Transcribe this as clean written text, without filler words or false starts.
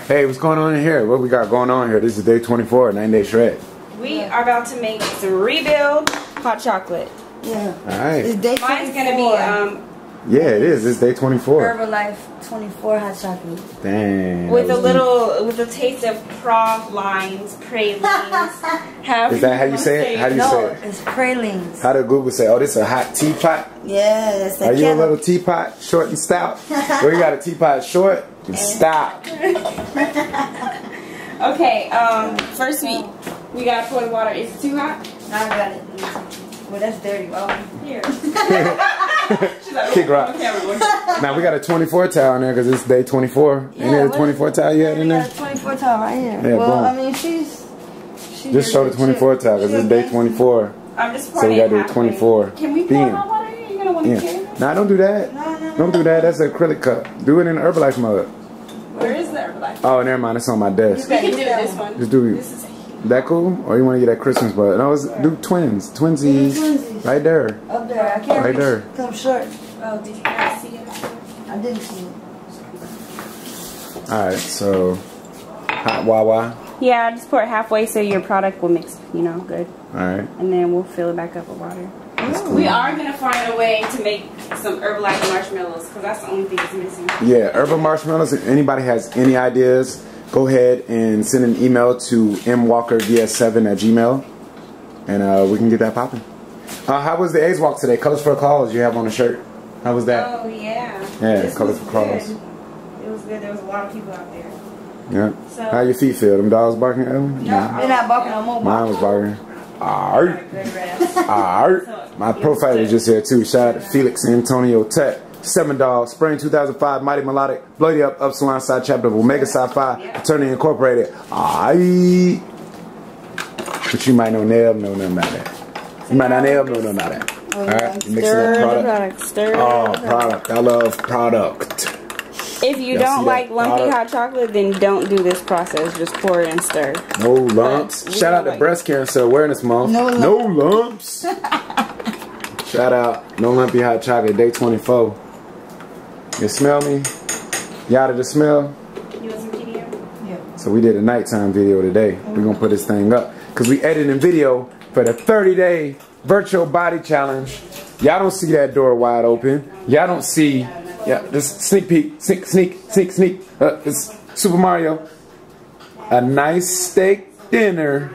Hey, what's going on in here? What we got going on here? This is day 24, 9-day shred. We are about to make some rebuild hot chocolate. Yeah. Alright. It's day 24. Mine's gonna be yeah, it is. It's day 24. Herbalife 24 hot chocolate. Dang. with a taste of pralines, pralines. Is that how you say it? How do you say No, it? it's pralines. How did Google say, oh, this is a hot teapot? Yeah, that's Are you a little teapot, short and stout? Well, you got a teapot short and stout. Okay, first we gotta pour the water. Is it too hot? No, I got it. Well, that's dirty. Well, Here. Kick rock. Now we got a 24 towel in there because it's day 24. Yeah, Ain't there a 24 towel you had in there? got a 24 towel right here. Yeah, well, boom. I mean, she's Just show the 24 towel because it's day 24. I'm just So we pouring got it to do halfway. 24. Can we pour hot water here? You gonna want to carry this? Nah, don't do that. No. Don't do that. That's an acrylic cup. Do it in the Herbalife mug. Where is the Herbalife? Oh, never mind. It's on my desk. We can do this one. Just do This is that cool? Or you want to get that Christmas bud? No, do twins. Twinsies. Twinsies. Right there. Up there. I can't Right reach. there. Come short. oh, did you guys see it? I didn't see it. Alright, so hot wawa. Yeah, just pour it halfway so your product will mix, good. Alright. And then we'll fill it back up with water. Cool. We are going to find a way to make some Herbalife marshmallows because that's the only thing that's missing. Yeah, herbal marshmallows. If anybody has any ideas, go ahead and send an email to mwalkervs7@gmail.com and we can get that popping. How was the A's walk today? Colors for a Cause you have on the shirt. How was that? Oh, yeah. Yeah, This Colors was for Cause. good. It was good. There was a lot of people out there. Yeah. So, How your feet feel? Them dogs barking at them? No. They're not barking no more. Mine was barking. Alright. good rest. Alright. My profile was just here too. Shout out to Felix Antonio Tech. 7 Dog, Spring 2005, Mighty Melodic, Bloody Up, Upsilon Side Chapter of Omega Sci-Fi, Attorney Incorporated. Aight. But you might know Neb, know nothing about that. You might not Neb, know nothing about that. Alright, mixing up product. Stir Oh, product. I love product. If you Y'all don't see like that lumpy product? hot chocolate, then don't do this process. Just pour it and stir. No lumps. But Shout out to like- Breast Cancer Awareness Month. No lumps. No lumps. Shout out. No Lumpy Hot Chocolate, day 24. You smell me? Y'all did the smell? You want some video? Yeah. So we did a nighttime video today. We're going to put this thing up. Because we edited a video for the 30-day virtual body challenge. Y'all don't see that door wide open. Y'all don't see... Yeah, just sneak peek. Sneak. It's Super Mario. A nice steak dinner